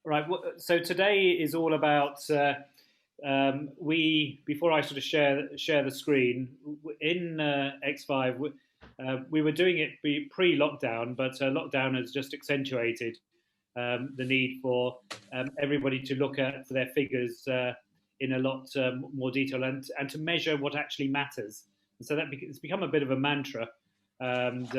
Right. So today is all about we. Before I sort of share the screen in X5, we were doing it pre-lockdown, but lockdown has just accentuated the need for everybody to look at their figures in a lot more detail and to measure what actually matters. And so it's become a bit of a mantra, and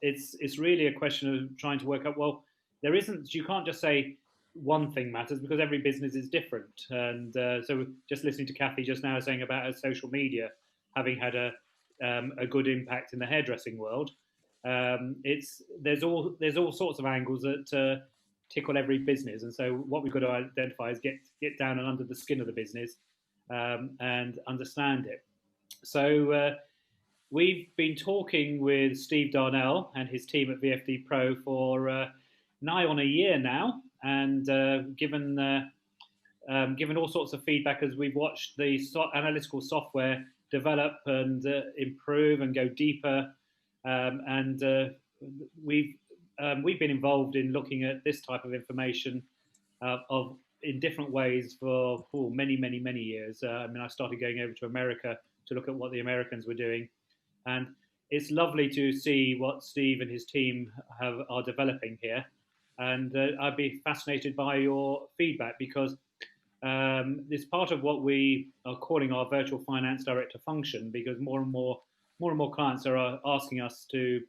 it's really a question of trying to work out. Well, there isn't. You can't just say one thing matters because every business is different. And so, just listening to Kathy just now saying about her social media having had a good impact in the hairdressing world. It's there's all sorts of angles that tickle every business, and so what we've got to identify is get down and under the skin of the business and understand it. So we've been talking with Steve Darnell and his team at VFD Pro for nigh on a year now, and given all sorts of feedback as we've watched the analytical software develop and improve and go deeper, and we've been involved in looking at this type of information of in different ways for many years. I mean, I started going over to America to look at what the Americans were doing, and it's lovely to see what Steve and his team are developing here. And I'd be fascinated by your feedback because it's part of what we are calling our virtual finance director function, because more and more clients are asking us to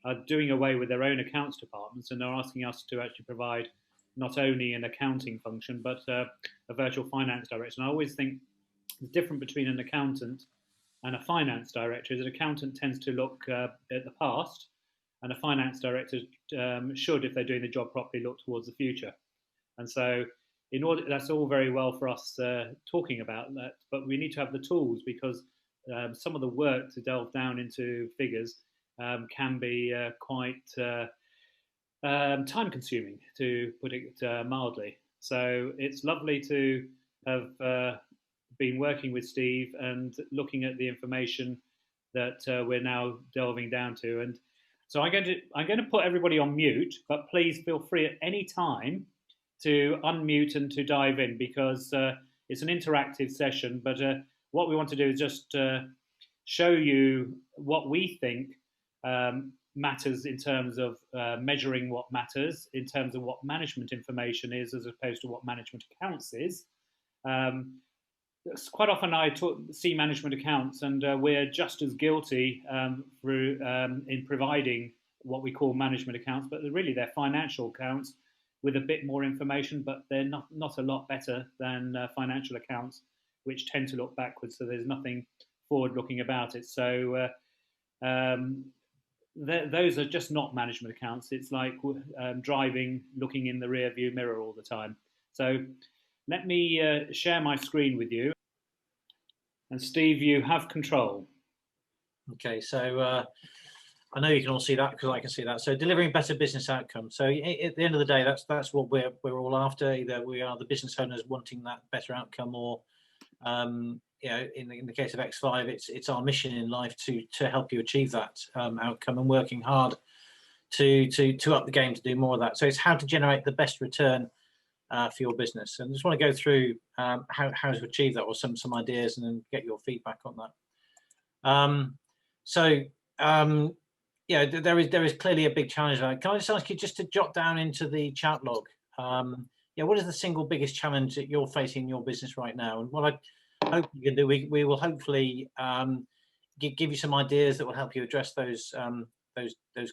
are doing away with their own accounts departments, and they're asking us to actually provide not only an accounting function but a virtual finance director. And I always think the difference between an accountant and a finance director is an accountant tends to look at the past, and a finance director should, if they're doing the job properly, look towards the future. And so, in order, that's all very well for us talking about that, but we need to have the tools because some of the work to delve down into figures can be quite time consuming, to put it mildly. So it's lovely to have been working with Steve and looking at the information that we're now delving down to. And so I'm going to put everybody on mute, but please feel free at any time to unmute and to dive in, because it's an interactive session. But what we want to do is just show you what we think matters in terms of measuring what matters, in terms of what management information is, as opposed to what management accounts is. Quite often I see management accounts, and we're just as guilty in providing what we call management accounts, but really they're financial accounts with a bit more information, but they're not a lot better than financial accounts, which tend to look backwards. So there's nothing forward-looking about it. So those are just not management accounts. It's like driving, looking in the rear view mirror all the time. So let me share my screen with you. And Steve, you have control. Okay, so I know you can all see that because I can see that. So delivering better business outcomes. So at the end of the day, that's what we're all after. Either we are the business owners wanting that better outcome, or you know, in the case of X5, it's our mission in life to help you achieve that outcome, and working hard to up the game to do more of that. So it's how to generate the best return for your business. And I just want to go through how to achieve that, or some ideas, and then get your feedback on that. Yeah, there is clearly a big challenge. Can I just ask you just to jot down into the chat log? Yeah, what is the single biggest challenge that you're facing in your business right now? And what I hope you can do, we will hopefully give you some ideas that will help you address those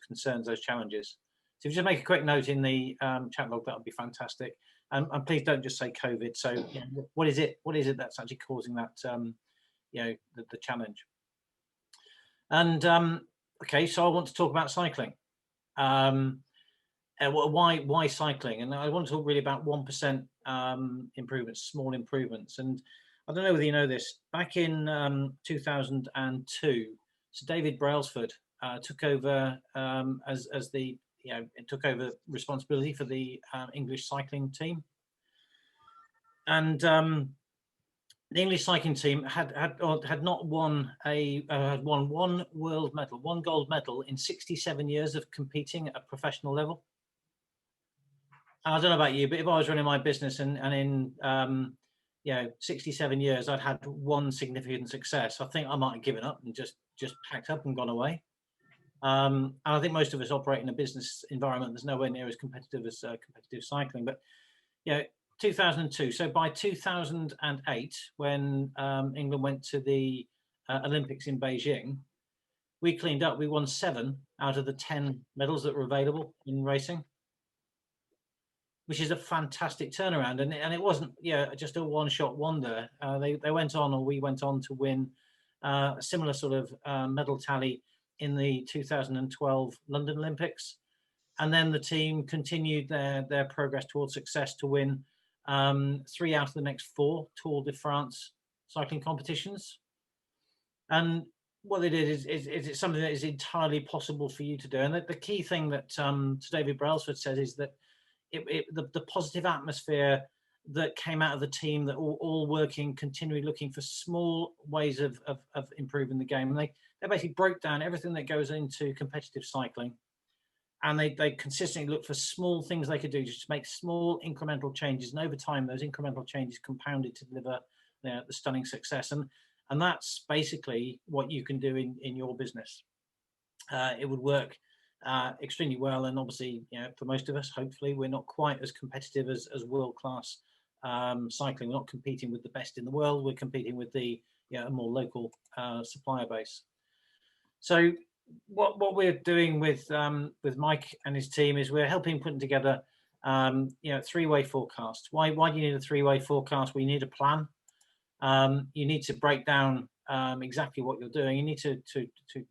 concerns, those challenges. So if you just make a quick note in the chat log, that would be fantastic. And please don't just say COVID. So you know, what is it that's actually causing that you know, the challenge? And okay, so I want to talk about cycling. Why cycling? And I want to talk really about 1% improvements, small improvements. And I don't know whether you know this. Back in 2002, so David Brailsford took over as the took over responsibility for the English cycling team. And the English cycling team had not won had won one world medal, one gold medal in 67 years of competing at a professional level. I don't know about you, but if I was running my business and in 67 years I'd had one significant success, I think I might have given up and just packed up and gone away. And I think most of us operate in a business environment that's nowhere near as competitive as competitive cycling. But 2002. So by 2008, when England went to the Olympics in Beijing, we cleaned up. We won 7 out of the 10 medals that were available in racing, which is a fantastic turnaround. And it wasn't just a one-shot wonder. They went on, or we went on, to win a similar sort of medal tally in the 2012 London Olympics. And then the team continued their progress towards success to win 3 out of the next 4 Tour de France cycling competitions. And what they did is it's something that is entirely possible for you to do. And the key thing that David Brailsford says is that the positive atmosphere that came out of the team, that all working, continually looking for small ways of improving the game. And they basically broke down everything that goes into competitive cycling. And they consistently look for small things they could do just to make small incremental changes. And over time, those incremental changes compounded to deliver the stunning success. And that's basically what you can do in your business. It would work extremely well. And obviously, for most of us, hopefully, we're not quite as competitive as world-class cycling. We're not competing with the best in the world. We're competing with a more local supplier base. So what we're doing with Mike and his team is we're helping putting together 3-way forecast. Why do you need a 3-way forecast? Well, you need a plan. You need to break down exactly what you're doing. You need to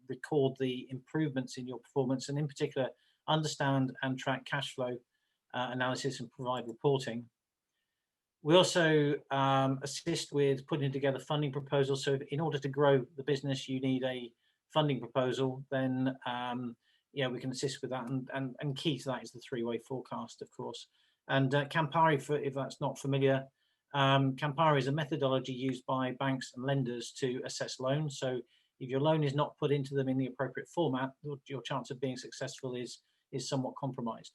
record the improvements in your performance, and in particular understand and track cash flow analysis and provide reporting. We also assist with putting together funding proposals. So in order to grow the business, you need a funding proposal. Then we can assist with that, and key to that is the 3-way forecast, of course. And Campari, if that's not familiar, Campari is a methodology used by banks and lenders to assess loans. So if your loan is not put into them in the appropriate format, your chance of being successful is somewhat compromised.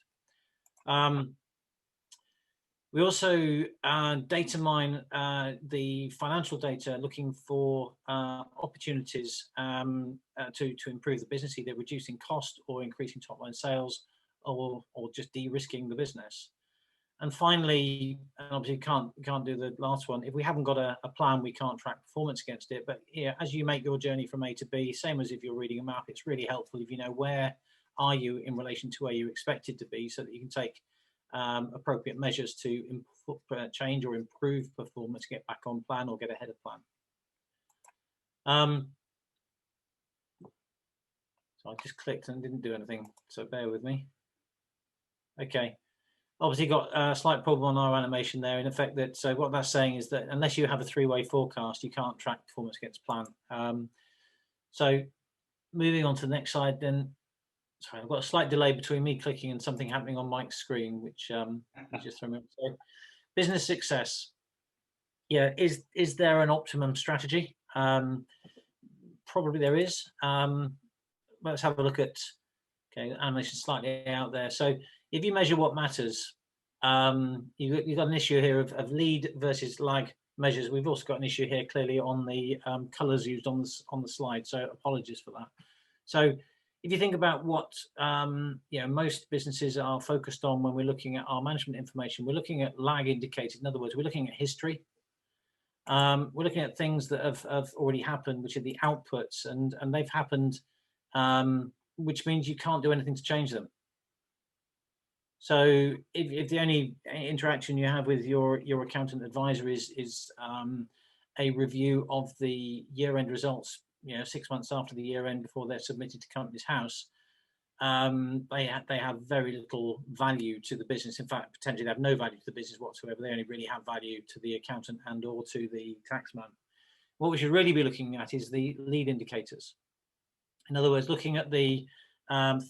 We also data mine the financial data, looking for opportunities to improve the business, either reducing cost or increasing top line sales, or just de-risking the business. And finally, and obviously can't do the last one, if we haven't got a plan, we can't track performance against it. But as you make your journey from A to B, same as if you're reading a map, it's really helpful if you know where are you in relation to where you expected to be, so that you can take appropriate measures to change or improve performance, get back on plan or get ahead of plan. So I just clicked and didn't do anything, so bear with me. Okay, obviously got a slight problem on our animation there, in effect that, so what that's saying is that unless you have a 3-way forecast, you can't track performance against plan. So moving on to the next slide then. Sorry, I've got a slight delay between me clicking and something happening on Mike's screen, which you just threw me. So, business success. Is there an optimum strategy? Probably there is. Let's have a look at, animation slightly out there. So if you measure what matters, you've got an issue here of lead versus lag measures. We've also got an issue here clearly on the colors used on the slide, so apologies for that. So if you think about what most businesses are focused on when we're looking at our management information, we're looking at lag indicators. In other words, we're looking at history. We're looking at things that have already happened, which are the outputs, and they've happened, which means you can't do anything to change them. So if the only interaction you have with your accountant advisor is a review of the year-end results, 6 months after the year end, before they're submitted to Companies House, they have very little value to the business. In fact, potentially they have no value to the business whatsoever. They only really have value to the accountant and or to the taxman. What we should really be looking at is the lead indicators. In other words, looking at the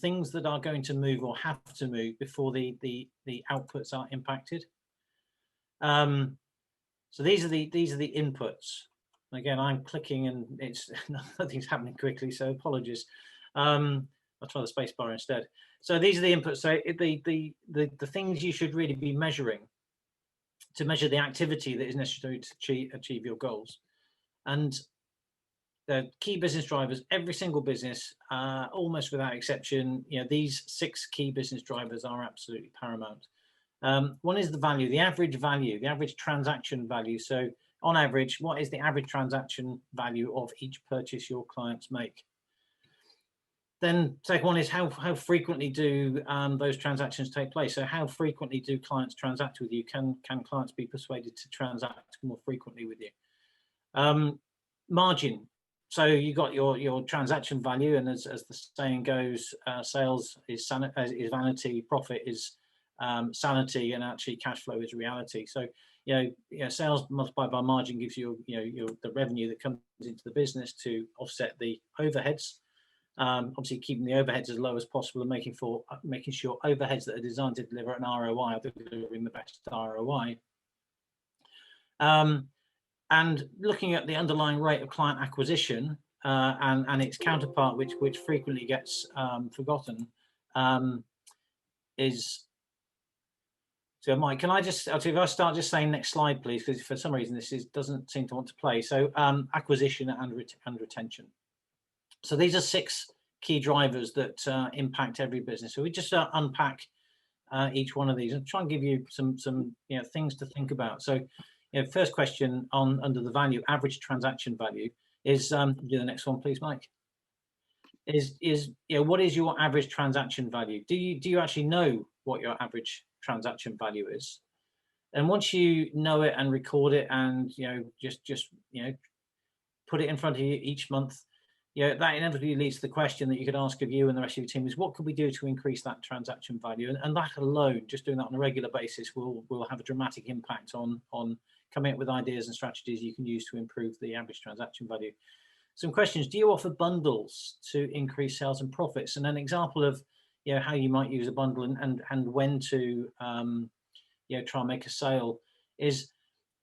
things that are going to move or have to move before the outputs are impacted. So these are the inputs. Again, I'm clicking and it's nothing's happening quickly, so apologies. I'll try the space bar instead. So these are the inputs. So the things you should really be measuring to measure the activity that is necessary to achieve your goals. And the key business drivers, every single business, almost without exception, these 6 key business drivers are absolutely paramount. One is the value, the average transaction value. So on average, what is the average transaction value of each purchase your clients make? Then second one is how frequently do those transactions take place? So how frequently do clients transact with you? Can clients be persuaded to transact more frequently with you? Margin. So you got your transaction value, and as the saying goes, sales is vanity, profit is sanity, and actually cash flow is reality. So sales multiplied by margin gives you the revenue that comes into the business to offset the overheads. Obviously keeping the overheads as low as possible and making sure overheads that are designed to deliver an ROI are delivering the best ROI. And looking at the underlying rate of client acquisition and its counterpart, which frequently gets forgotten, is. So Mike, can I if I start just saying next slide, please, because for some reason this doesn't seem to want to play. So acquisition and retention. So these are 6 key drivers that impact every business. So we just unpack each one of these and try and give you some things to think about. So first question under the value, average transaction value, is do the next one, please, Mike. Is what is your average transaction value? Do you actually know what your average transaction value is? And once you know it and record it and just put it in front of you each month, that inevitably leads to the question that you could ask of you and the rest of your team is, what could we do to increase that transaction value? And that alone, just doing that on a regular basis, will have a dramatic impact on coming up with ideas and strategies you can use to improve the average transaction value. Some questions: do you offer bundles to increase sales and profits? And an example of how you might use a bundle and when to try and make a sale is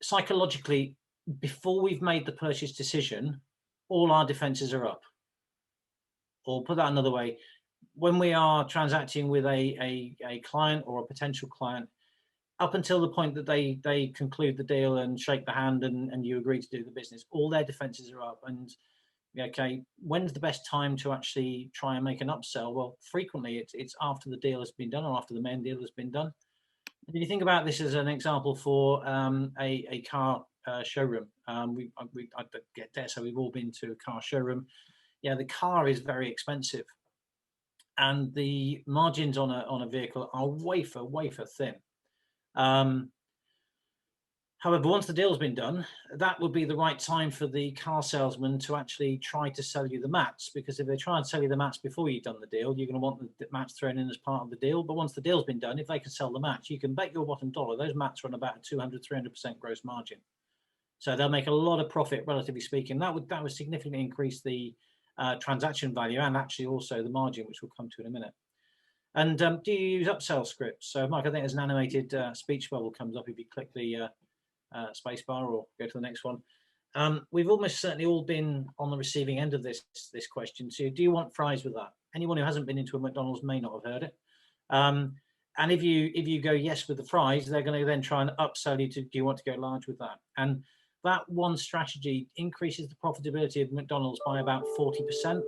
psychologically, before we've made the purchase decision, all our defenses are up. Or put that another way, when we are transacting with a client or a potential client, up until the point that they conclude the deal and shake the hand and you agree to do the business, all their defenses are up. And okay, when's the best time to actually try and make an upsell? Well, frequently it's after the deal has been done or after the main deal has been done. And if you think about this as an example for a car showroom, I dare say we've all been to a car showroom. The car is very expensive, and the margins on a vehicle are wafer thin. However, once the deal's been done, that would be the right time for the car salesman to actually try to sell you the mats, because if they try and sell you the mats before you've done the deal, you're going to want the mats thrown in as part of the deal. But once the deal's been done, if they can sell the mats, you can bet your bottom dollar those mats are on about a 200-300% gross margin. So they'll make a lot of profit, relatively speaking. That would significantly increase the transaction value and actually also the margin, which we'll come to in a minute. And do you use upsell scripts? So Mike, I think there's an animated speech bubble comes up if you click the spacebar or go to the next one. We've almost certainly all been on the receiving end of this question. So do you want fries with that? Anyone who hasn't been into a McDonald's may not have heard it. And if you go yes with the fries, they're going to then try and upsell you to, do you want to go large with that? And that one strategy increases the profitability of McDonald's by about 40%.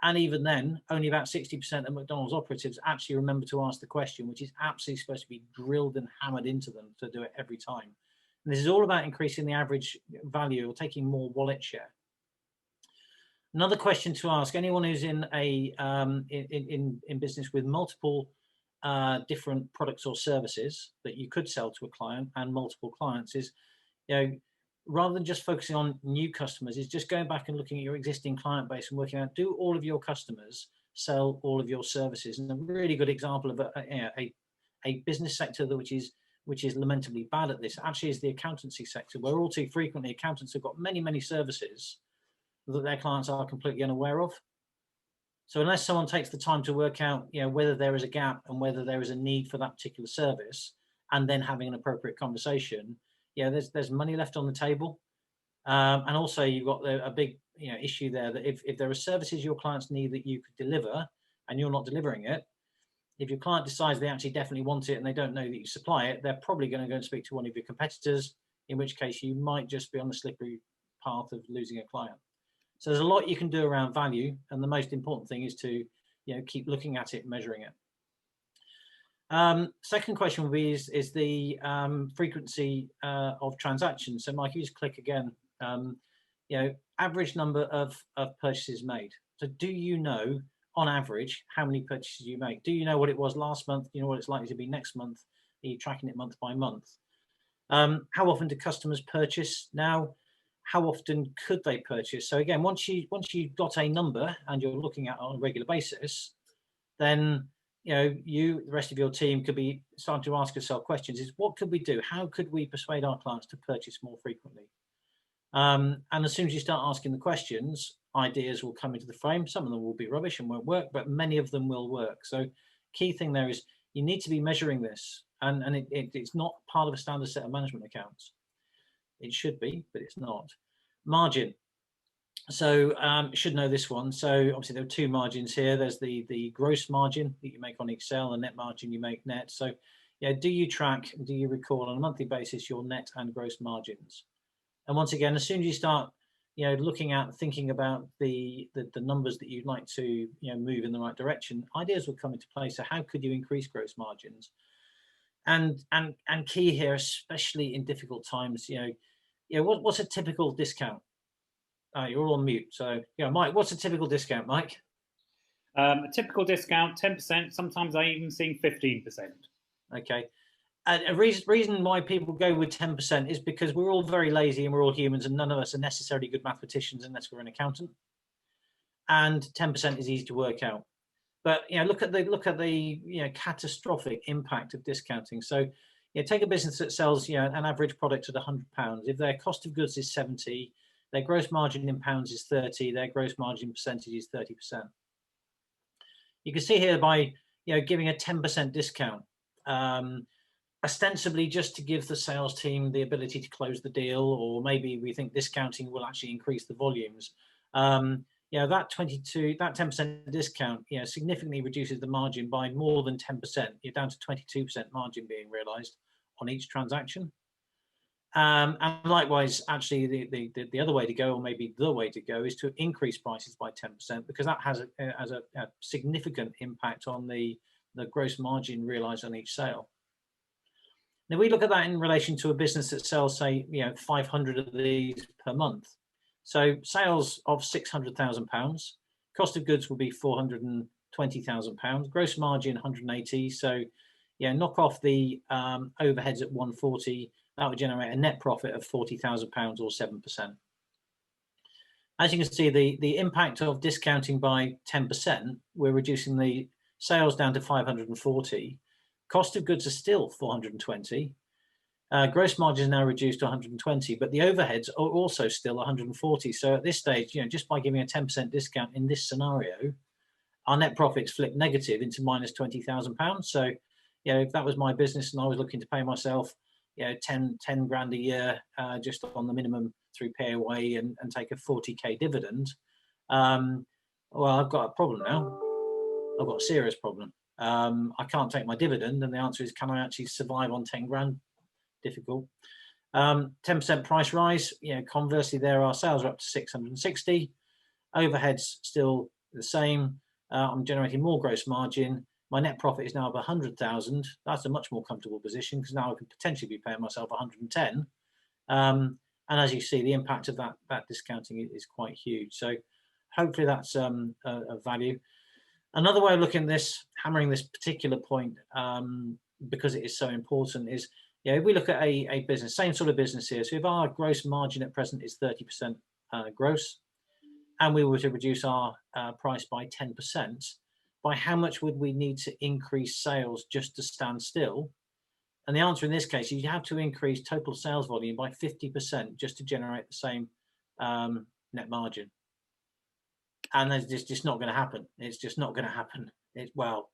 And even then, only about 60% of McDonald's operatives actually remember to ask the question, which is absolutely supposed to be drilled and hammered into them to do it every time. And this is all about increasing the average value or taking more wallet share. Another question to ask anyone who's in in business with multiple different products or services that you could sell to a client and multiple clients is, rather than just focusing on new customers, is just going back and looking at your existing client base and working out, do all of your customers sell all of your services? And a really good example of a business sector which is lamentably bad at this actually is the accountancy sector, where all too frequently accountants have got many services that their clients are completely unaware of. So unless someone takes the time to work out whether there is a gap and whether there is a need for that particular service, and then having an appropriate conversation, there's money left on the table. And also you've got a big issue there that if there are services your clients need that you could deliver, and you're not delivering it, if your client decides they actually definitely want it and they don't know that you supply it, they're probably going to go and speak to one of your competitors, in which case you might just be on the slippery path of losing a client. So there's a lot you can do around value, and the most important thing is to keep looking at it, measuring it. Second question will be is the frequency of transactions. So Mike, you just click again. Average number of purchases made. So do you know on average how many purchases you make? Do you know what it was last month? Do you know what it's likely to be next month? Are you tracking it month by month? How often do customers purchase now? How often could they purchase? So again, once you've got a number and you're looking at it on a regular basis, then the rest of your team could be starting to ask yourself questions: is what could we do? How could we persuade our clients to purchase more frequently? And as soon as you start asking the questions, ideas will come into the frame. Some of them will be rubbish and won't work, but many of them will work. So key thing there is you need to be measuring this, and it's not part of a standard set of management accounts. It should be, but it's not. Margin. So you should know this one. So obviously there are two margins here. There's the gross margin that you make on each sale, the net margin you make net. So do you track, do you record on a monthly basis your net and gross margins? And once again, as soon as you start looking at, thinking about the numbers that you'd like to move in the right direction, ideas will come into play. So how could you increase gross margins? And key here, especially in difficult times, what's a typical discount? You're all on mute. So Mike, what's a typical discount, Mike? A typical discount, 10%. Sometimes I even see 15%. Okay. And a reason why people go with 10% is because we're all very lazy and we're all humans, and none of us are necessarily good mathematicians unless we're an accountant. And 10% is easy to work out. But look at the catastrophic impact of discounting. So take a business that sells an average product at £100. If their cost of goods is 70, their gross margin in pounds is 30, their gross margin percentage is 30%. You can see here by giving a 10% discount, ostensibly just to give the sales team the ability to close the deal, or maybe we think discounting will actually increase the volumes. That 10% discount significantly reduces the margin by more than 10%. You're down to 22% margin being realized on each transaction. And likewise, actually, the other way to go, or maybe the way to go, is to increase prices by 10%, because that has a significant impact on the gross margin realized on each sale. Now, we look at that in relation to a business that sells, say, 500 of these per month. So sales of £600,000, cost of goods will be £420,000, gross margin 180. So knock off the overheads at 140. That would generate a net profit of £40,000 or 7%. As you can see, the impact of discounting by 10%, we're reducing the sales down to 540. Cost of goods are still 420. Gross margin is now reduced to 120, but the overheads are also still 140. So at this stage, just by giving a 10% discount in this scenario, our net profits flip negative into minus £20,000. So, if that was my business and I was looking to pay myself, 10 grand a year just on the minimum through PAYE and take a 40k dividend, well, I've got a problem now. I've got a serious problem. I can't take my dividend, and the answer is, can I actually survive on 10 grand? Difficult. 10% price rise. Conversely, there our sales are up to 660. Overheads still the same. I'm generating more gross margin. My net profit is now of 100,000. That's a much more comfortable position, because now I can potentially be paying myself 110. And as you see, the impact of that discounting is quite huge. So hopefully that's a value. Another way of looking at this, hammering this particular point, because it is so important, is if we look at a business, same sort of business here. So if our gross margin at present is 30% gross, and we were to reduce our price by 10%, by how much would we need to increase sales just to stand still? And the answer in this case, you have to increase total sales volume by 50% just to generate the same net margin. And it's just not going to happen. It's just not going to happen.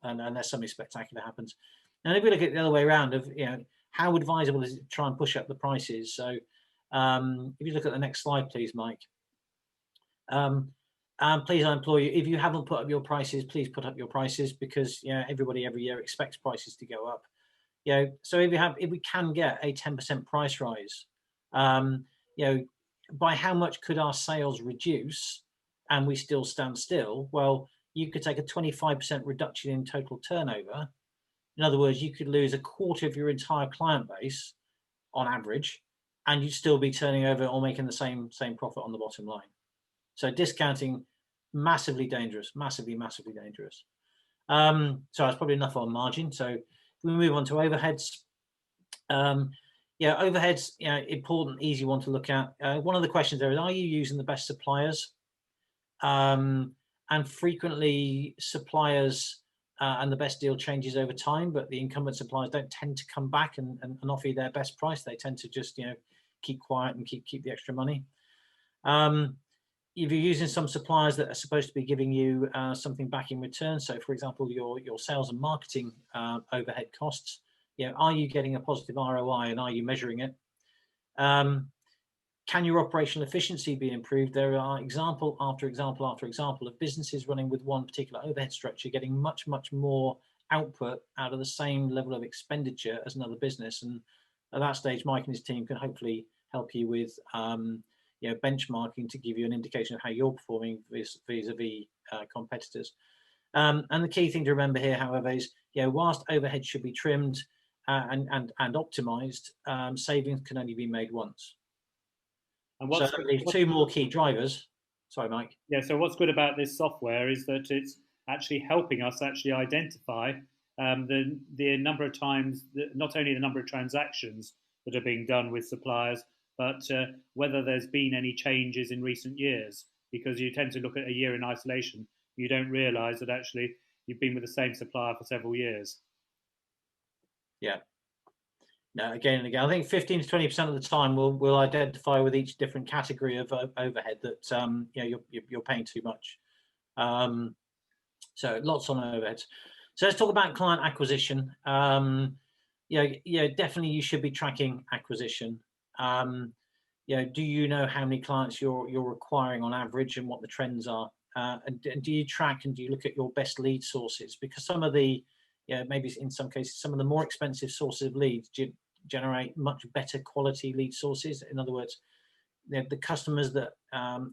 Unless something spectacular happens. And if we look at the other way around, of how advisable is it to try and push up the prices? So if you look at the next slide, please, Mike. please, I implore you, if you haven't put up your prices, please put up your prices, because everybody every year expects prices to go up. So if we can get a 10% price rise, by how much could our sales reduce and we still stand still? Well, you could take a 25% reduction in total turnover. In other words, you could lose a quarter of your entire client base on average, and you'd still be turning over or making the same profit on the bottom line. So discounting, massively dangerous, massively dangerous. So that's probably enough on margin. So if we move on to overheads, overheads, important, easy one to look at. One of the questions there is, are you using the best suppliers? And frequently suppliers and the best deal changes over time, but the incumbent suppliers don't tend to come back and offer you their best price. They tend to just keep quiet and keep the extra money. If you're using some suppliers that are supposed to be giving you something back in return, so for example your sales and marketing overhead costs, are you getting a positive ROI, and are you measuring it? Can your operational efficiency be improved? There are example after example after example of businesses running with one particular overhead structure getting much more output out of the same level of expenditure as another business. And at that stage, Mike and his team can hopefully help you with benchmarking to give you an indication of how you're performing vis-a-vis competitors. And the key thing to remember here, however, is whilst overhead should be trimmed and optimized, savings can only be made once. And so that leaves two more key drivers. Sorry, Mike. Yeah, so what's good about this software is that it's actually helping us actually identify the number of times, not only the number of transactions that are being done with suppliers, but whether there's been any changes in recent years, because you tend to look at a year in isolation. You don't realise that actually you've been with the same supplier for several years. Yeah. No, again and again, I think 15 to 20% of the time we'll identify with each different category of overhead that you're paying too much. So lots on overheads. So let's talk about client acquisition. Definitely you should be tracking acquisition. Do you know how many clients you're acquiring on average and what the trends are? And do you track and do you look at your best lead sources? Because some of the maybe in some cases, some of the more expensive sources of leads generate much better quality lead sources. In other words, the customers that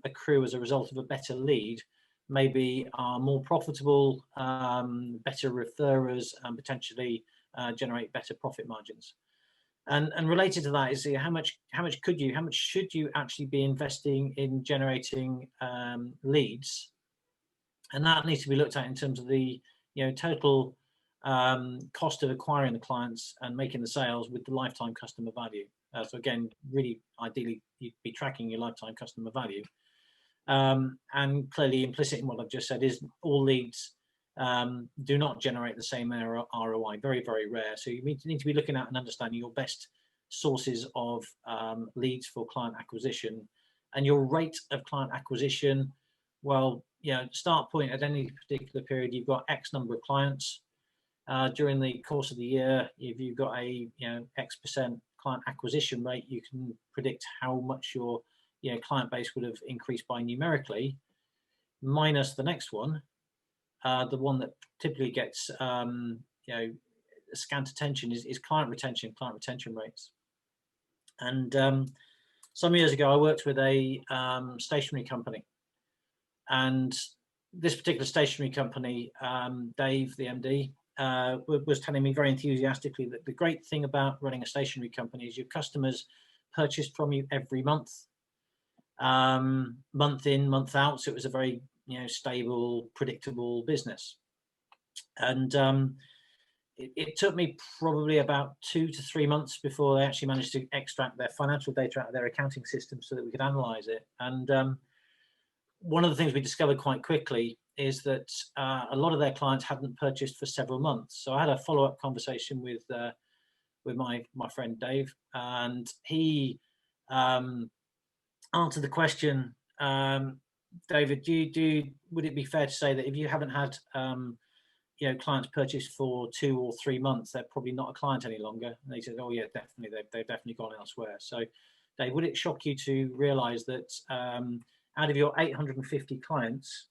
accrue as a result of a better lead maybe are more profitable, better referrers, and potentially generate better profit margins. And related to that is how much should you actually be investing in generating leads? And that needs to be looked at in terms of the total cost of acquiring the clients and making the sales with the lifetime customer value. So again, really ideally you'd be tracking your lifetime customer value. And clearly implicit in what I've just said is all leads do not generate the same ROI, very, very rare. So you need to be looking at and understanding your best sources of leads for client acquisition and your rate of client acquisition. Well, start point at any particular period, you've got X number of clients. During the course of the year, if you've got a X% client acquisition rate, you can predict how much your client base would have increased by numerically, minus the next one, the one that typically gets scant attention is client retention rates. And some years ago, I worked with a stationery company, and this particular stationery company, Dave, the MD, was telling me very enthusiastically that the great thing about running a stationery company is your customers purchased from you every month, month in, month out. So it was a very stable, predictable business. And it took me probably about 2 to 3 months before they actually managed to extract their financial data out of their accounting system so that we could analyze it. And one of the things we discovered quite quickly is that a lot of their clients hadn't purchased for several months. So I had a follow-up conversation with my friend Dave, and he answered the question, David, would it be fair to say that if you haven't had clients purchase for 2 or 3 months, they're probably not a client any longer? And he said, oh yeah, definitely, they've definitely gone elsewhere. So Dave, would it shock you to realize that out of your 850 clients,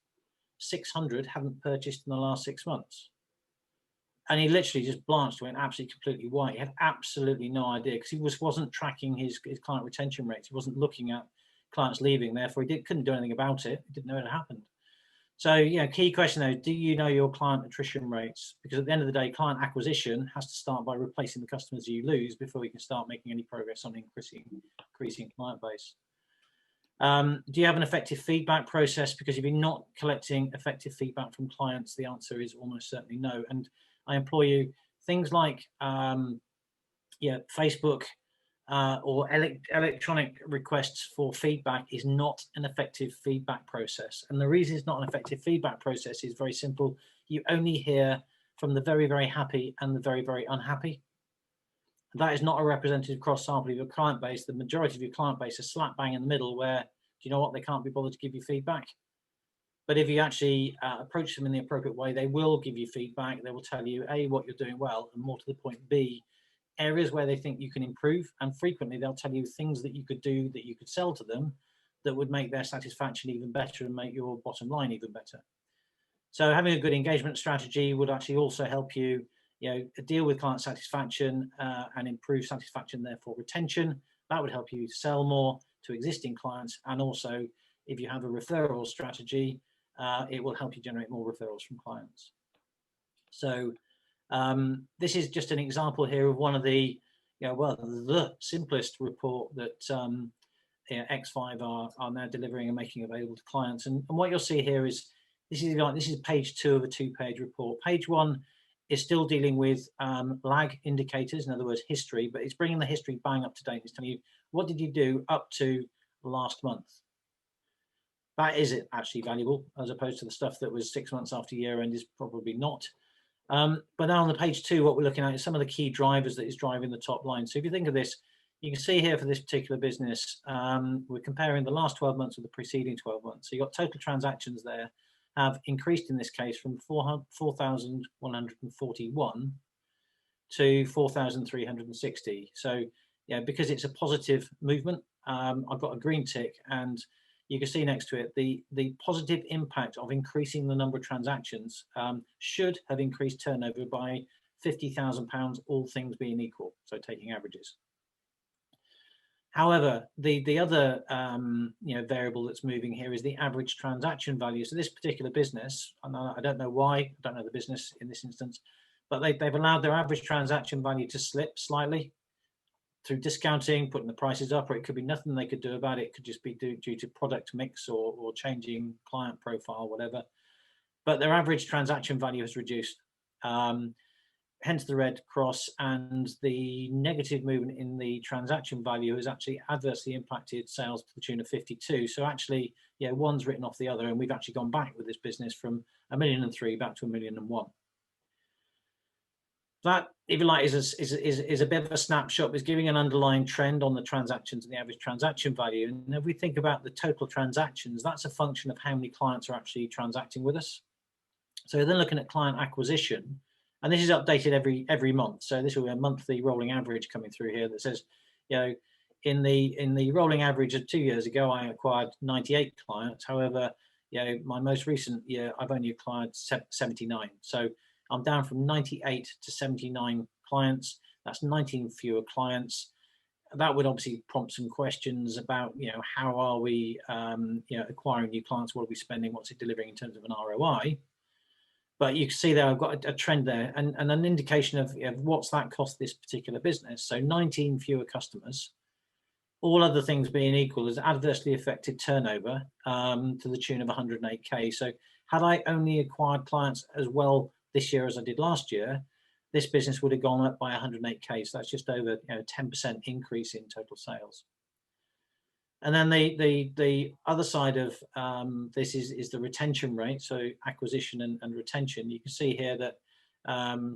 600 haven't purchased in the last 6 months. And he literally just blanched, went absolutely completely white. He had absolutely no idea, because he wasn't tracking his client retention rates. He wasn't looking at clients leaving. Therefore, he couldn't do anything about it. He didn't know it had happened. So, key question though, do you know your client attrition rates? Because at the end of the day, client acquisition has to start by replacing the customers you lose before we can start making any progress on increasing client base. Do you have an effective feedback process? Because if you're not collecting effective feedback from clients, the answer is almost certainly no. And I implore you, things like Facebook or electronic requests for feedback is not an effective feedback process. And the reason it's not an effective feedback process is very simple. You only hear from the very, very happy and the very, very unhappy. That is not a representative cross sample of your client base. The majority of your client base is slap bang in the middle, where, do you know what, they can't be bothered to give you feedback. But if you actually approach them in the appropriate way, they will give you feedback. They will tell you, A, what you're doing well, and more to the point, B, areas where they think you can improve. And frequently they'll tell you things that you could do, that you could sell to them, that would make their satisfaction even better and make your bottom line even better. So having a good engagement strategy would actually also help you, deal with client satisfaction and improve satisfaction, therefore retention. That would help you sell more to existing clients. And also, if you have a referral strategy, it will help you generate more referrals from clients. So this is just an example here of one of the, the simplest report that X5 are now delivering and making available to clients. And what you'll see here is, this is page 2 of a 2-page report. Page 1 is still dealing with lag indicators, in other words, history, but it's bringing the history bang up to date. It's telling you, what did you do up to last month? That is it actually valuable, as opposed to the stuff that was 6 months after year end is probably not. But now on the page 2, what we're looking at is some of the key drivers that is driving the top line. So if you think of this, you can see here for this particular business, we're comparing the last 12 months with the preceding 12 months. So you've got total transactions there have increased in this case from 4,141 to 4,360. So because it's a positive movement, I've got a green tick, and you can see next to it the positive impact of increasing the number of transactions should have increased turnover by £50,000, all things being equal, so taking averages. However, the other variable that's moving here is the average transaction value. So this particular business, I don't know why, I don't know the business in this instance, but they've allowed their average transaction value to slip slightly through discounting, putting the prices up, or it could be nothing they could do about it. It could just be due to product mix or changing client profile, whatever. But their average transaction value has reduced. Hence the red cross, and the negative movement in the transaction value has actually adversely impacted sales to the tune of 52. So actually, one's written off the other, and we've actually gone back with this business from 1,000,003 back to 1,000,001. That, if you like, is a bit of a snapshot. It's giving an underlying trend on the transactions and the average transaction value. And if we think about the total transactions, that's a function of how many clients are actually transacting with us. So then looking at client acquisition, and this is updated every month. So this will be a monthly rolling average coming through here that says, in the rolling average of 2 years ago, I acquired 98 clients. However, my most recent year, I've only acquired 79. So I'm down from 98 to 79 clients. That's 19 fewer clients. That would obviously prompt some questions about, how are we, acquiring new clients? What are we spending? What's it delivering in terms of an ROI? But you can see there, I've got a trend there, and an indication of what's that cost this particular business. So 19 fewer customers, all other things being equal, has adversely affected turnover to the tune of 108k. So had I only acquired clients as well this year as I did last year, this business would have gone up by 108k. So that's just over 10% increase in total sales. And then the other side of this is the retention rate, so acquisition and retention. You can see here that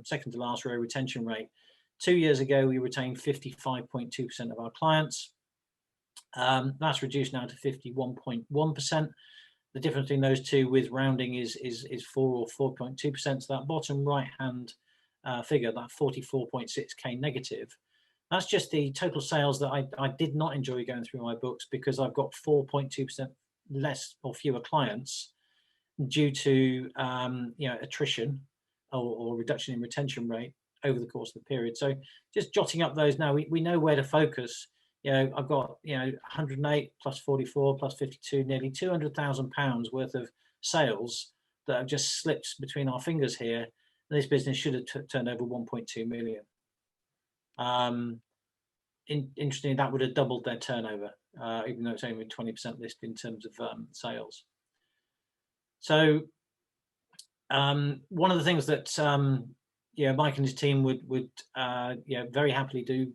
second to last row, retention rate. 2 years ago, we retained 55.2% of our clients. That's reduced now to 51.1%. The difference between those two with rounding is 4 or 4.2%. So that bottom right-hand figure, that 44.6k negative, that's just the total sales that I did not enjoy going through my books, because I've got 4.2% less or fewer clients due to attrition or reduction in retention rate over the course of the period. So just jotting up those now, we know where to focus. I've got 108 plus 44 plus 52, nearly £200,000 worth of sales that have just slipped between our fingers here. And this business should have turned over 1.2 million. Interestingly, that would have doubled their turnover, even though it's only 20% lift in terms of sales. So one of the things that Mike and his team would very happily do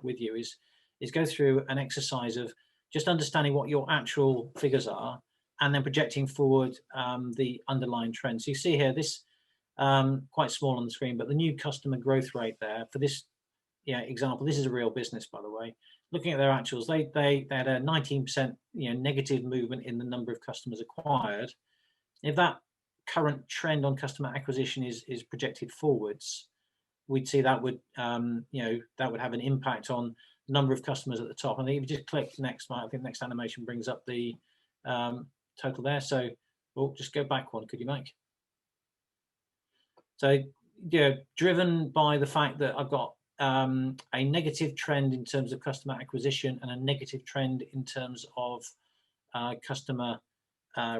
with you is go through an exercise of just understanding what your actual figures are and then projecting forward the underlying trends. So you see here this quite small on the screen, but the new customer growth rate there for this example, this is a real business, by the way. Looking at their actuals, they had a 19% negative movement in the number of customers acquired. If that current trend on customer acquisition is projected forwards, we'd see that would that would have an impact on number of customers at the top. And if you just click next, I think the next animation brings up the total there. So just go back one, could you, Mike? So driven by the fact that I've got a negative trend in terms of customer acquisition and a negative trend in terms of customer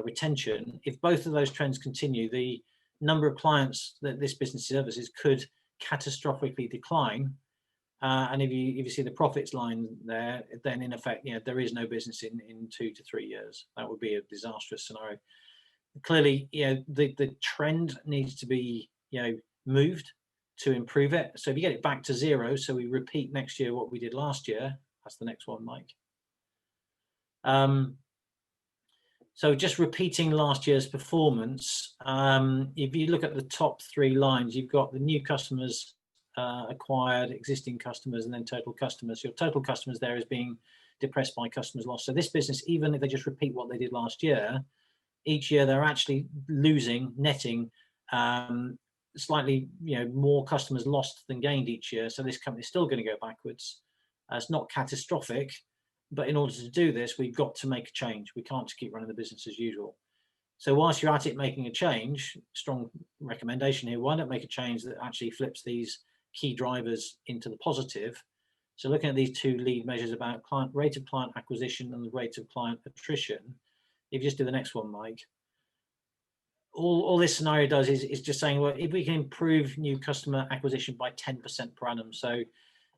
retention, if both of those trends continue, the number of clients that this business services could catastrophically decline. And if you see the profits line there, then in effect, there is no business in 2 to 3 years. That would be a disastrous scenario. Clearly, the trend needs to be moved to improve it. So if you get it back to zero, so we repeat next year what we did last year. That's the next one, Mike. So just repeating last year's performance, if you look at the top 3 lines, you've got the new customers acquired, existing customers, and then total customers. Your total customers there is being depressed by customers lost. So this business, even if they just repeat what they did last year, each year they're actually netting slightly more customers lost than gained each year. So this company is still going to go backwards. It's not catastrophic, but in order to do this, we've got to make a change. We can't just keep running the business as usual. So whilst you're at it making a change, strong recommendation here, why not make a change that actually flips these key drivers into the positive? So looking at these 2 lead measures about rate of client acquisition and the rate of client attrition, if you just do the next one, Mike, all this scenario does is just saying, well, if we can improve new customer acquisition by 10% per annum, so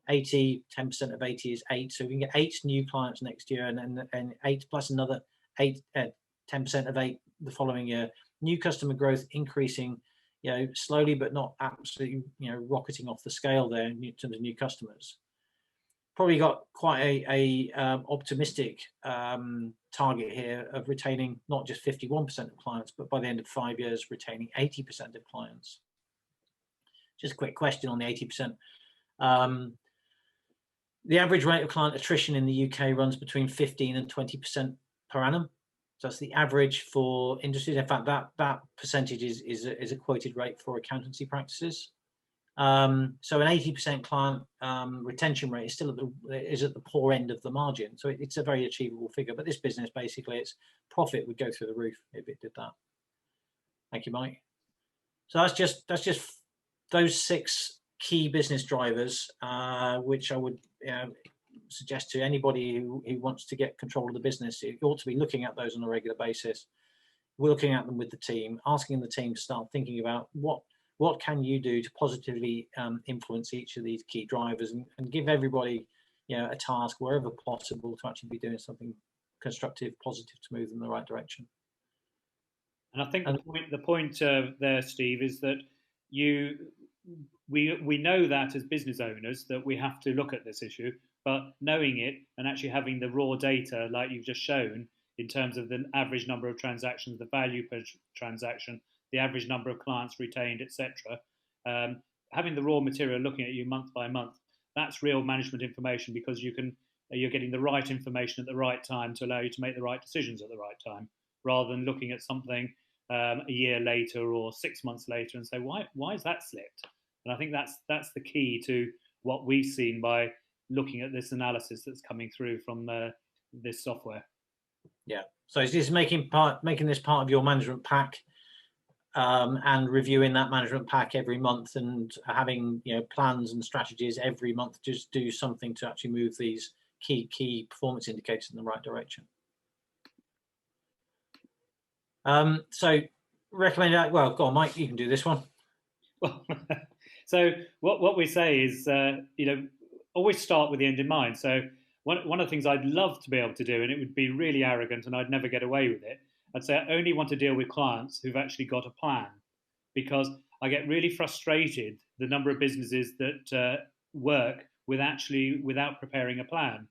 10% of 80 is 8, so we can get 8 new clients next year, and 8 plus another 8, 10% of 8 the following year. New customer growth increasing, slowly but not absolutely, rocketing off the scale there in terms of new customers. Probably got quite a optimistic target here of retaining not just 51% of clients, but by the end of 5 years, retaining 80% of clients. Just a quick question on the 80%. The average rate of client attrition in the UK runs between 15 and 20% per annum. So that's the average for industries. In fact, that percentage is a quoted rate for accountancy practices. So an 80% client retention rate is still at the poor end of the margin. So it's a very achievable figure. But this business, basically, its profit would go through the roof if it did that. Thank you, Mike. So that's just those 6 key business drivers, which I would suggest to anybody who wants to get control of the business. You ought to be looking at those on a regular basis. We're looking at them with the team, asking the team to start thinking about what can you do to positively influence each of these key drivers, and give everybody a task wherever possible to actually be doing something constructive, positive, to move them in the right direction. And I think the point there, Steve, is that we know that as business owners that we have to look at this issue, but knowing it and actually having the raw data like you've just shown in terms of the average number of transactions, the value per transaction, the average number of clients retained, etc. Having the raw material looking at you month by month, that's real management information, because you're getting the right information at the right time to allow you to make the right decisions at the right time, rather than looking at something a year later or 6 months later and say, why is that slipped? And I think that's the key to what we've seen by looking at this analysis that's coming through from this software. Yeah, So is this making this part of your management pack, and reviewing that management pack every month, and having plans and strategies every month to just do something to actually move these key performance indicators in the right direction. So recommend that. Well, go on, Mike, you can do this one. Well, so what we say is, always start with the end in mind. So one of the things I'd love to be able to do, and it would be really arrogant and I'd never get away with it, I'd say I only want to deal with clients who've actually got a plan, because I get really frustrated the number of businesses that work without preparing a plan.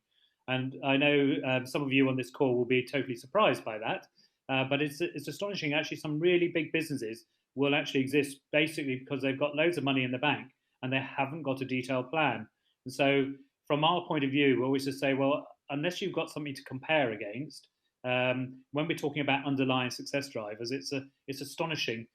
And I know some of you on this call will be totally surprised by that, but it's astonishing. Actually, some really big businesses will actually exist basically because they've got loads of money in the bank and they haven't got a detailed plan. And so from our point of view, we always just say, well, unless you've got something to compare against, when we're talking about underlying success drivers, it's astonishing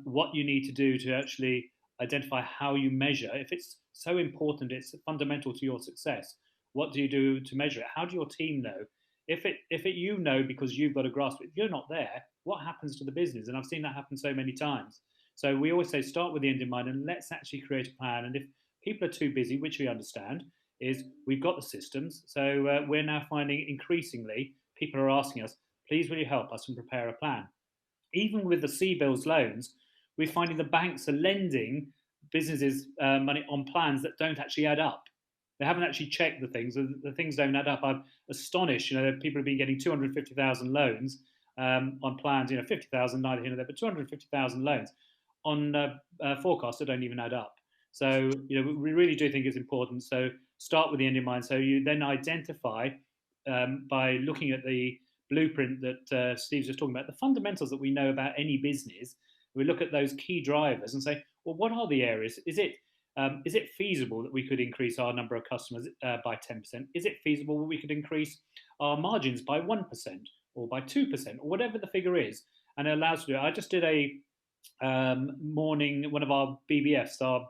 what you need to do to actually identify how you measure. If it's so important, it's fundamental to your success. What do you do to measure it? How do your team know? If you know because you've got a grasp, if you're not there, what happens to the business? And I've seen that happen so many times. So we always say start with the end in mind and let's actually create a plan. And if people are too busy, which we understand, is we've got the systems. So we're now finding increasingly people are asking us, please will you help us and prepare a plan? Even with the C-bills loans, we're finding the banks are lending businesses money on plans that don't actually add up. They haven't actually checked the things. The things don't add up. I'm astonished. People have been getting 250,000 loans on plans. 50,000 neither here nor there, but 250,000 loans on forecasts that don't even add up. So we really do think it's important. So start with the end in mind. So you then identify by looking at the blueprint that Steve's just talking about, the fundamentals that we know about any business. We look at those key drivers and say, well, what are the areas? Is it feasible that we could increase our number of customers by 10%? Is it feasible that we could increase our margins by 1% or by 2% or whatever the figure is? And it allows us to do it. I just did a morning, one of our BBFs, our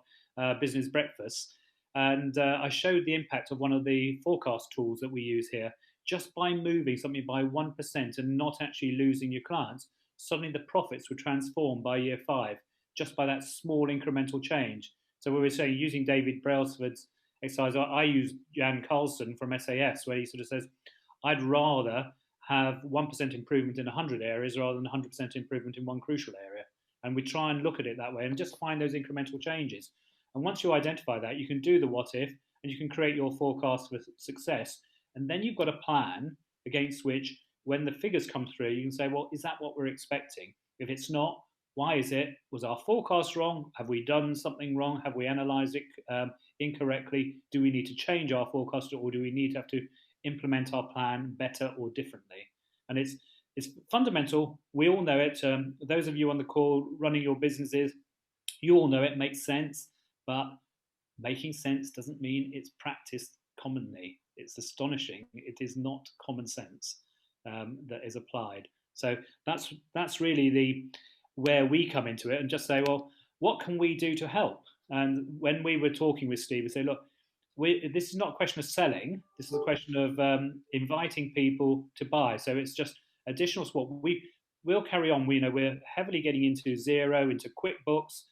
business breakfasts, and I showed the impact of one of the forecast tools that we use here. Just by moving something by 1% and not actually losing your clients, suddenly the profits were transformed by year 5, just by that small incremental change. So we were saying, using David Brailsford's exercise, I use Jan Carlson from SAS, where he sort of says, I'd rather have 1% improvement in 100 areas rather than 100% improvement in one crucial area. And we try and look at it that way and just find those incremental changes. And once you identify that, you can do the what if, and you can create your forecast for success. And then you've got a plan against which, when the figures come through, you can say, well, is that what we're expecting? If it's not, why is it? Was our forecast wrong? Have we done something wrong? Have we analysed it incorrectly? Do we need to change our forecast, or do we need to have to implement our plan better or differently? And it's fundamental. We all know it. Those of you on the call running your businesses, you all know it makes sense, but making sense doesn't mean it's practiced commonly. It's astonishing. It is not common sense that is applied. So that's really where we come into it and just say, well, what can we do to help? And when we were talking with Steve, we say, look, this is not a question of selling. This is a question of inviting people to buy. So it's just additional support. We'll carry on. We're heavily getting into Xero, into QuickBooks,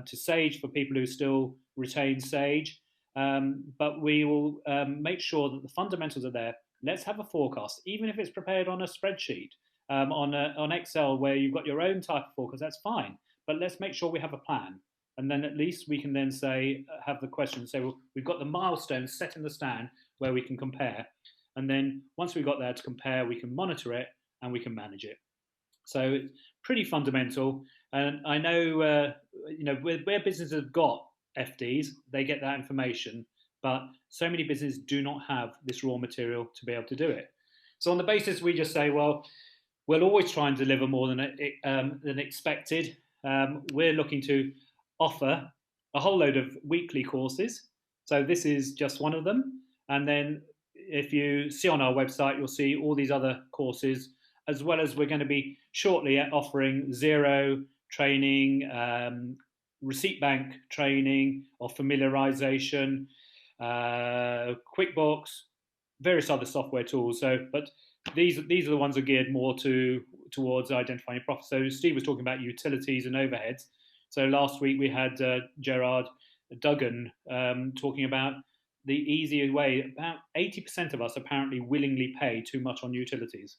to Sage for people who still retain Sage. But we will make sure that the fundamentals are there. Let's have a forecast, even if it's prepared on a spreadsheet, on Excel, where you've got your own type of forecast. That's fine. But let's make sure we have a plan. And then at least we can then say, have the question, say, well, we've got the milestones set in the stand where we can compare. And then once we've got there to compare, we can monitor it and we can manage it. So it's pretty fundamental. And I know, where businesses have got FDs, they get that information, but so many businesses do not have this raw material to be able to do it. So on the basis, we just say, well, we'll always try and deliver more than expected. We're looking to offer a whole load of weekly courses. So this is just one of them. And then if you see on our website, you'll see all these other courses, as well as we're going to be shortly offering Xero training, receipt bank training or familiarization, QuickBooks, various other software tools. So, but these are the ones that are geared more towards identifying profit. So Steve was talking about utilities and overheads. So last week we had Gerard Duggan talking about the easier way. About 80% of us apparently willingly pay too much on utilities,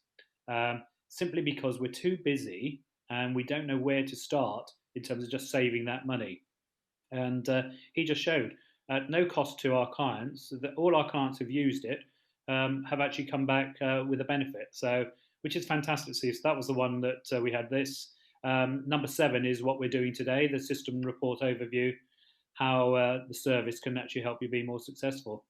simply because we're too busy and we don't know where to start in terms of just saving that money. And he just showed at no cost to our clients that all our clients have used it, have actually come back with a benefit. So, which is fantastic. So that was the one that we had this. Number 7 is what we're doing today, the system report overview, how the service can actually help you be more successful.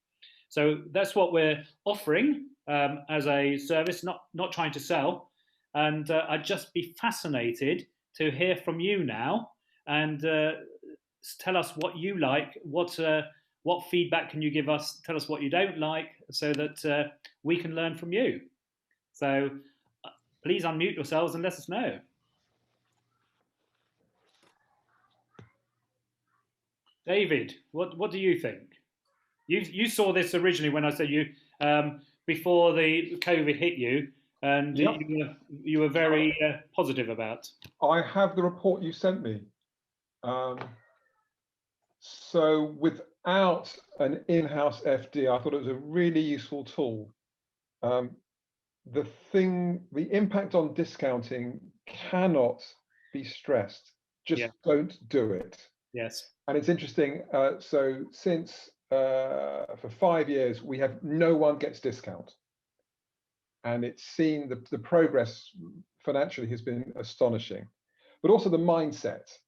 So that's what we're offering as a service, not trying to sell. And I'd just be fascinated to hear from you now and tell us what you like, what feedback can you give us, tell us what you don't like, so that we can learn from you. So please unmute yourselves and let us know. David, what do you think? You saw this originally when I said you before the COVID hit you, and Yep. you were very positive about. I have the report you sent me. So without an in-house FD, I thought it was a really useful tool. The impact on discounting cannot be stressed. Just don't do it. Yes. And it's interesting. So since for 5 years, we have no one gets discount. And it's seen the progress financially has been astonishing. But also the mindset.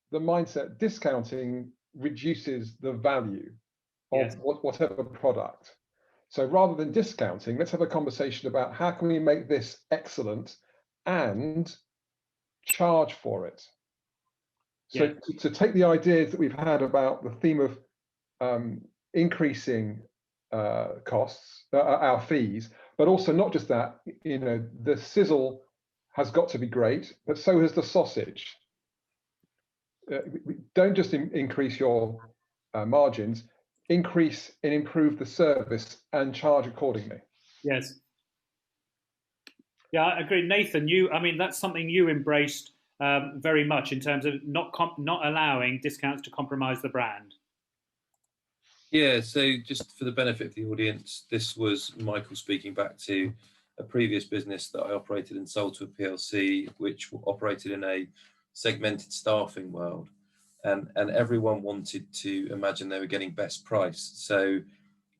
Discounting reduces the value of whatever product. So rather than discounting, let's have a conversation about how can we make this excellent and charge for it. So to take the ideas that we've had about the theme of increasing costs, our fees, but also not just that, the sizzle has got to be great, but so has the sausage. Don't just increase your margins, increase and improve the service and charge accordingly. Yes. Yeah, I agree. Nathan, that's something you embraced very much in terms of not allowing discounts to compromise the brand. Yeah, so just for the benefit of the audience, this was Michael speaking back to a previous business that I operated and sold to a PLC, which operated in a segmented staffing world. And everyone wanted to imagine they were getting best price. So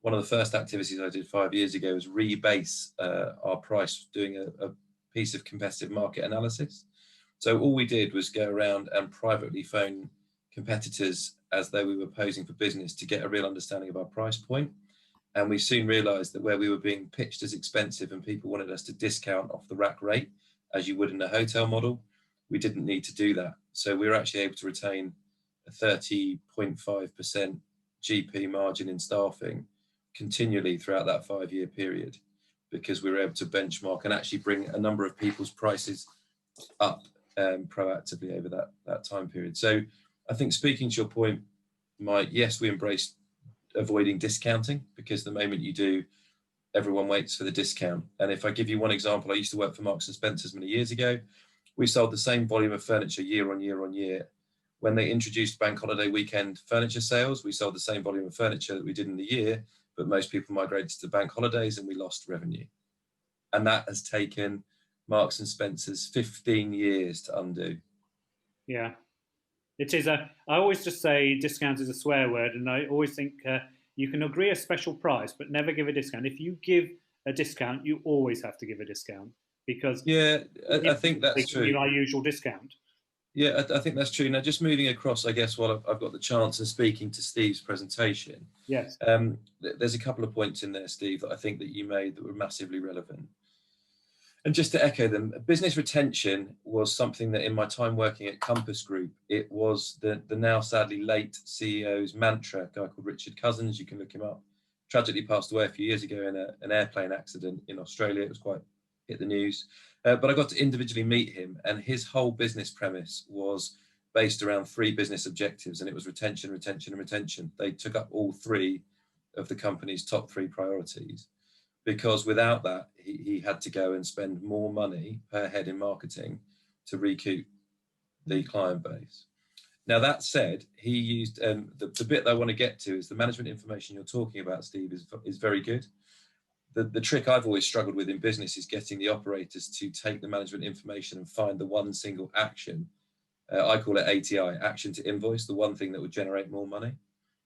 one of the first activities I did 5 years ago was rebase our price, doing a piece of competitive market analysis. So all we did was go around and privately phone competitors as though we were posing for business to get a real understanding of our price point. And we soon realized that where we were being pitched as expensive and people wanted us to discount off the rack rate, as you would in a hotel model, we didn't need to do that. So we were actually able to retain a 30.5% GP margin in staffing continually throughout that 5-year period, because we were able to benchmark and actually bring a number of people's prices up proactively over that time period. So I think, speaking to your point, Mike, yes, we embrace avoiding discounting, because the moment you do, everyone waits for the discount. And if I give you one example, I used to work for Marks and Spencer's many years ago. We sold the same volume of furniture year on year on year. When they introduced bank holiday weekend furniture sales, we sold the same volume of furniture that we did in the year, but most people migrated to bank holidays and we lost revenue. And that has taken Marks and Spencer's 15 years to undo. Yeah. It is I always just say discount is a swear word, and I always think you can agree a special price, but never give a discount. If you give a discount, you always have to give a discount, because I think that's true. Our usual discount. Yeah, I think that's true. Now, just moving across, I guess, while I've got the chance of speaking to Steve's presentation. Yes. There's a couple of points in there, Steve, that I think that you made that were massively relevant. And just to echo them, business retention was something that in my time working at Compass Group, it was the now sadly late CEO's mantra, a guy called Richard Cousins, you can look him up, tragically passed away a few years ago in an airplane accident in Australia. It was quite hit the news. But I got to individually meet him, and his whole business premise was based around 3 business objectives, and it was retention, retention, and retention. They took up all 3 of the company's top 3 priorities. because without that, he had to go and spend more money per head in marketing to recoup the client base. Now, that said, he used the bit that I want to get to is the management information you're talking about, Steve, is very good. The trick I've always struggled with in business is getting the operators to take the management information and find the one single action. I call it ATI, action to invoice, the one thing that would generate more money.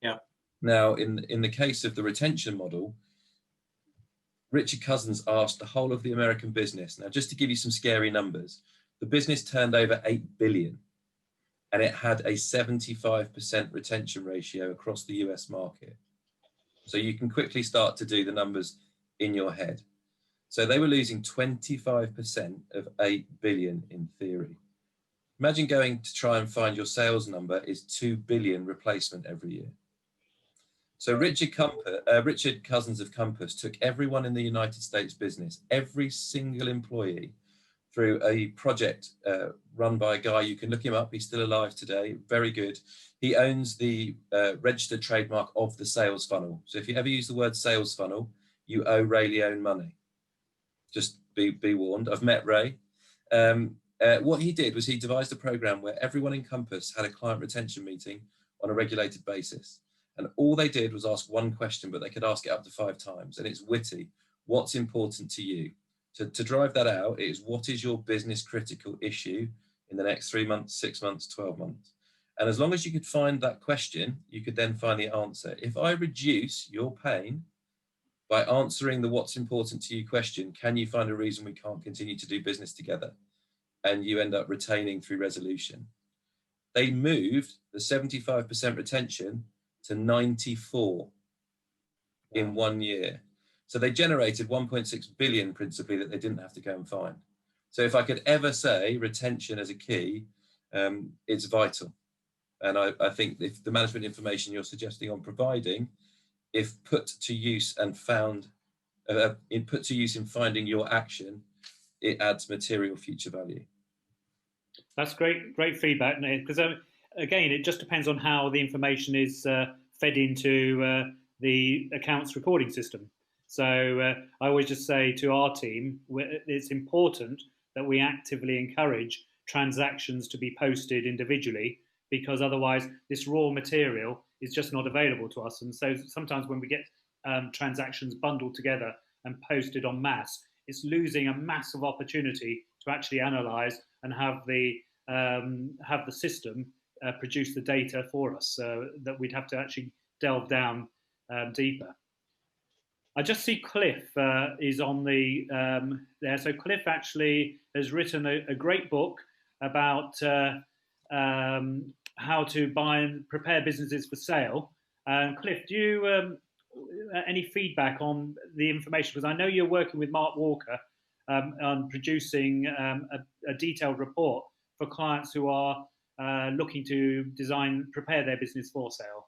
Yeah. Now, in the case of the retention model, Richard Cousins asked the whole of the American business. Now, just to give you some scary numbers, the business turned over 8 billion and it had a 75% retention ratio across the US market. So you can quickly start to do the numbers in your head. So they were losing 25% of 8 billion in theory. Imagine going to try and find your sales number is 2 billion replacement every year. So Richard Cousins of Compass took everyone in the United States business, every single employee, through a project run by a guy. You can look him up. He's still alive today. Very good. He owns the registered trademark of the sales funnel. So if you ever use the word sales funnel, you owe Ray Leone money. Just be warned. I've met Ray. What he did was he devised a program where everyone in Compass had a client retention meeting on a regulated basis. And all they did was ask one question, but they could ask it up to 5 times. And it's witty. What's important to you? To drive that out, it is what is your business critical issue in the next 3 months, 6 months, 12 months? And as long as you could find that question, you could then find the answer. If I reduce your pain by answering the what's important to you question, can you find a reason we can't continue to do business together? And you end up retaining through resolution. They moved the 75% retention to 94 in 1 year. So they generated 1.6 billion principally that they didn't have to go and find. So if I could ever say retention as a key, it's vital. And I think if the management information you're suggesting on providing, if put to use and found, put to use in finding your action, it adds material future value. That's great feedback, because again, it just depends on how the information is fed into the accounts recording system. So I always just say to our team, it's important that we actively encourage transactions to be posted individually, because otherwise this raw material is just not available to us. And so sometimes when we get transactions bundled together and posted en masse, it's losing a massive opportunity to actually analyze and have the system produce the data for us, that we'd have to actually delve down deeper. I just see Cliff is on the there. So Cliff actually has written a great book about how to buy and prepare businesses for sale. Cliff, do you any feedback on the information? Because I know you're working with Mark Walker on producing a detailed report for clients who are looking to prepare their business for sale.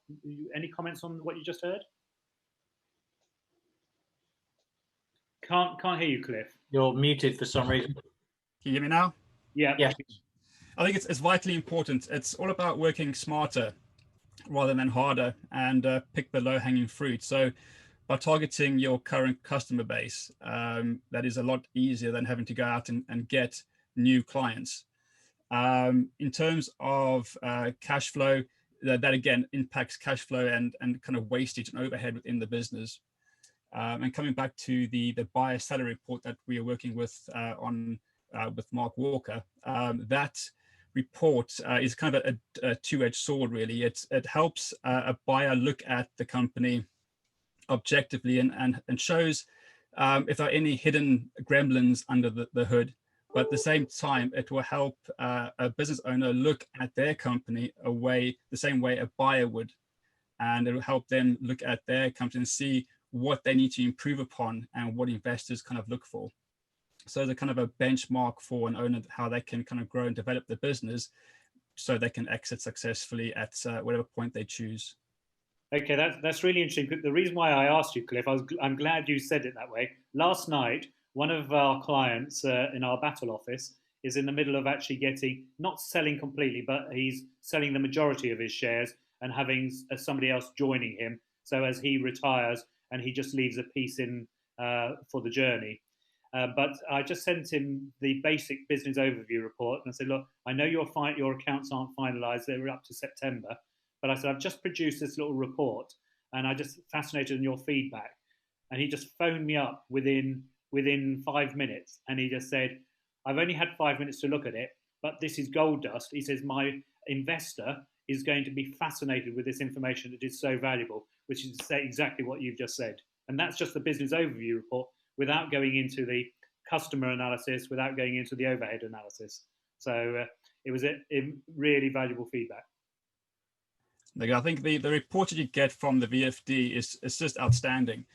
Any comments on what you just heard? Can't hear you, Cliff. You're muted for some reason. Can you hear me now? Yeah. Yeah. I think it's vitally important. It's all about working smarter rather than harder, and pick the low-hanging fruit. So by targeting your current customer base, that is a lot easier than having to go out and get new clients. In terms of cash flow, that again impacts cash flow and kind of wastage and overhead within the business. And coming back to the buyer seller report that we are working with with Mark Walker, that report is kind of a two-edged sword, really. It helps a buyer look at the company objectively and shows if there are any hidden gremlins under the hood. But at the same time, it will help a business owner look at their company the same way a buyer would. And it will help them look at their company and see what they need to improve upon and what investors kind of look for. So they're kind of a benchmark for an owner, how they can kind of grow and develop the business so they can exit successfully at whatever point they choose. Okay, that's really interesting. The reason why I asked you, Cliff, I'm glad you said it that way. Last night, one of our clients in our battle office is in the middle of actually not selling completely, but he's selling the majority of his shares and having somebody else joining him. So as he retires and he just leaves a piece in for the journey. But I just sent him the basic business overview report and I said, look, I know your accounts aren't finalised, they were up to September, but I said, I've just produced this little report and I'm just fascinated in your feedback. And he just phoned me up within 5 minutes and he just said, I've only had 5 minutes to look at it, but this is gold dust. He says, my investor is going to be fascinated with this information. It is so valuable, which is to say exactly what you've just said. And that's just the business overview report without going into the customer analysis, without going into the overhead analysis. So it was a really valuable feedback. I think the report that you get from the VFD is just outstanding.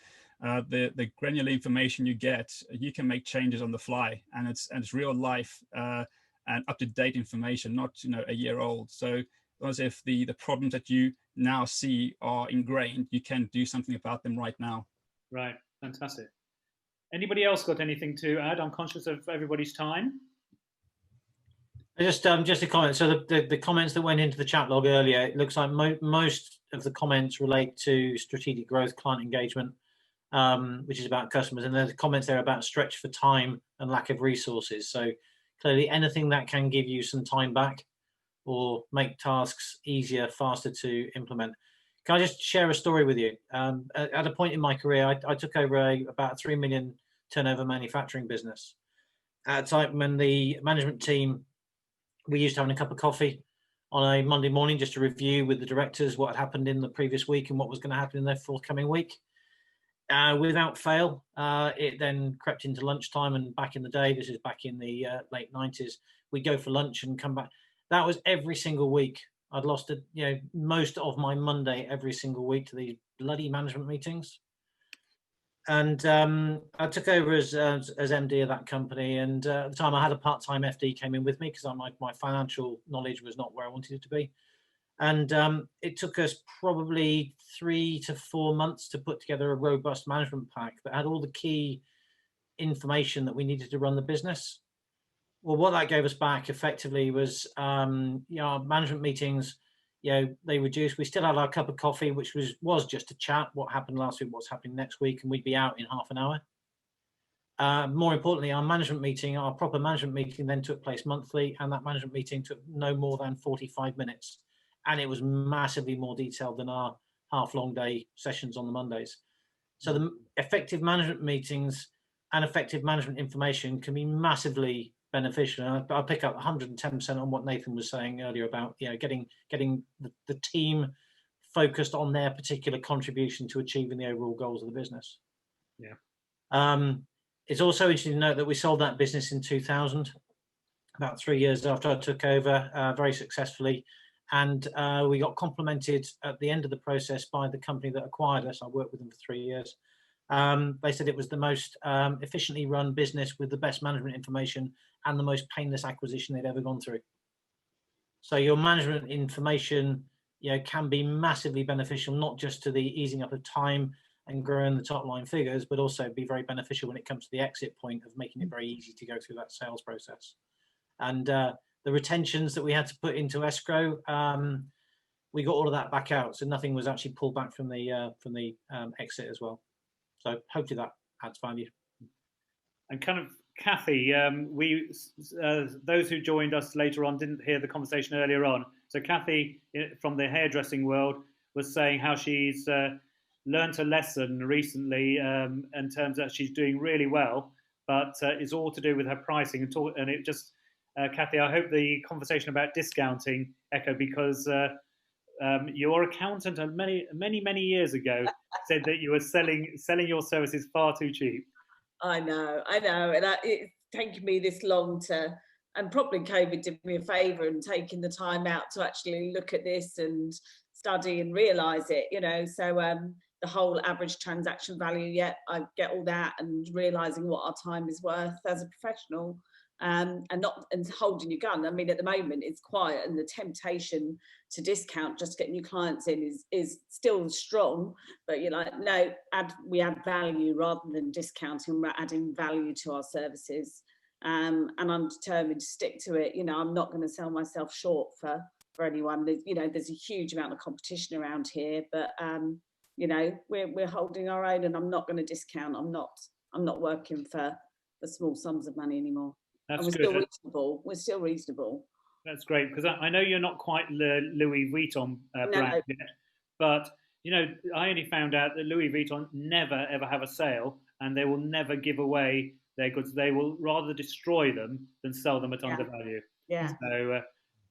The granular information you get, you can make changes on the fly, and it's real life and up to date information, not a year old. So as if the problems that you now see are ingrained, you can do something about them right now. Right, fantastic. Anybody else got anything to add? I'm conscious of everybody's time. Just a comment. So the comments that went into the chat log earlier, it looks like most of the comments relate to strategic growth, client engagement, which is about customers, and there's comments there about stretch for time and lack of resources. So clearly, anything that can give you some time back or make tasks easier, faster to implement. Can I just share a story with you? At a point in my career, I took over about a 3 million turnover manufacturing business. At a time when the management team, we used to having a cup of coffee on a Monday morning just to review with the directors what had happened in the previous week and what was going to happen in the forthcoming week. Without fail, it then crept into lunchtime, and back in the day, this is back in the late 90s, we'd go for lunch and come back. That was every single week. I'd lost most of my Monday every single week to these bloody management meetings. And I took over as MD of that company, and at the time I had a part-time FD came in with me because my financial knowledge was not where I wanted it to be. And it took us probably 3 to 4 months to put together a robust management pack that had all the key information that we needed to run the business. Well, what that gave us back effectively was, our management meetings, they reduced. We still had our cup of coffee, which was just a chat, what happened last week, what's happening next week, and we'd be out in half an hour. More importantly, our proper management meeting then took place monthly, and that management meeting took no more than 45 minutes. And it was massively more detailed than our half-long day sessions on the Mondays. So the effective management meetings and effective management information can be massively beneficial. And I'll pick up 110% on what Nathan was saying earlier about getting the team focused on their particular contribution to achieving the overall goals of the business. Yeah. It's also interesting to note that we sold that business in 2000, about 3 years after I took over, very successfully. And we got complimented at the end of the process by the company that acquired us. I worked with them for 3 years. They said it was the most efficiently run business with the best management information and the most painless acquisition they'd ever gone through. So your management information, can be massively beneficial, not just to the easing up of time and growing the top line figures, but also be very beneficial when it comes to the exit point of making it very easy to go through that sales process. And the retentions that we had to put into escrow, we got all of that back out. So nothing was actually pulled back from the exit as well. So hopefully that adds value. And kind of, Kathy, those who joined us later on didn't hear the conversation earlier on. So Kathy, from the hairdressing world, was saying how she's learned a lesson recently in terms that she's doing really well, but it's all to do with her pricing. And it just, Kathy, I hope the conversation about discounting echo, because your accountant many years ago said that you were selling your services far too cheap. I know, and it's taken me this long to, and probably COVID did me a favour and taking the time out to actually look at this and study and realise it, So the whole average transaction value, I get all that, and realising what our time is worth as a professional. And holding your gun. I mean, at the moment it's quiet, and the temptation to discount just getting your clients in is still strong. But you're like, no, we add value rather than discounting. We're adding value to our services, and I'm determined to stick to it. I'm not going to sell myself short for anyone. There's a huge amount of competition around here, but we're holding our own, and I'm not going to discount. I'm not I'm not working for small sums of money anymore. That's and we're good. still reasonable. We're still reasonable. That's great, because I know you're not quite the Louis Vuitton brand yet, but you know, I only found out that Louis Vuitton never ever have a sale, and they will never give away their goods. They will rather destroy them than sell them at undervalue. Yeah.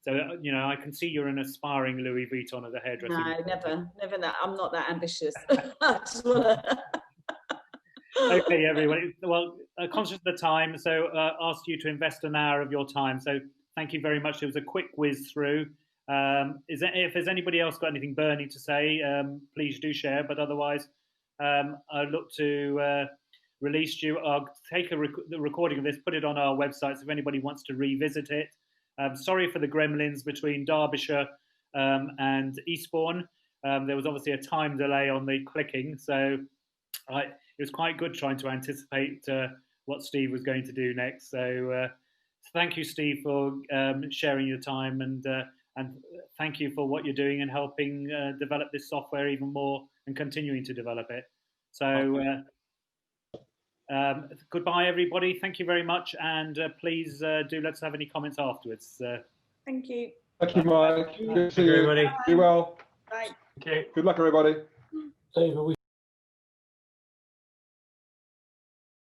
So you know, I can see you're an aspiring Louis Vuitton of the hairdressing. No, never that. I'm not that ambitious. I just wanna... Okay, everybody. Well, conscious of the time, so asked you to invest an hour of your time. So thank you very much. It was a quick whiz through. If there's anybody else got anything burning to say, please do share. But otherwise, I look to release you. I'll take the recording of this, put it on our website, so if anybody wants to revisit it. Sorry for the gremlins between Derbyshire and Eastbourne. There was obviously a time delay on the clicking, so it was quite good trying to anticipate what Steve was going to do next. So thank you, Steve, for sharing your time, and thank you for what you're doing and helping develop this software even more and continuing to develop it. So goodbye, everybody. Thank you very much, and please do let's have any comments afterwards. Thank you. Thank you, Mike. Good to see you. Everybody. Be well. Bye. Okay. Good luck, everybody. Dave,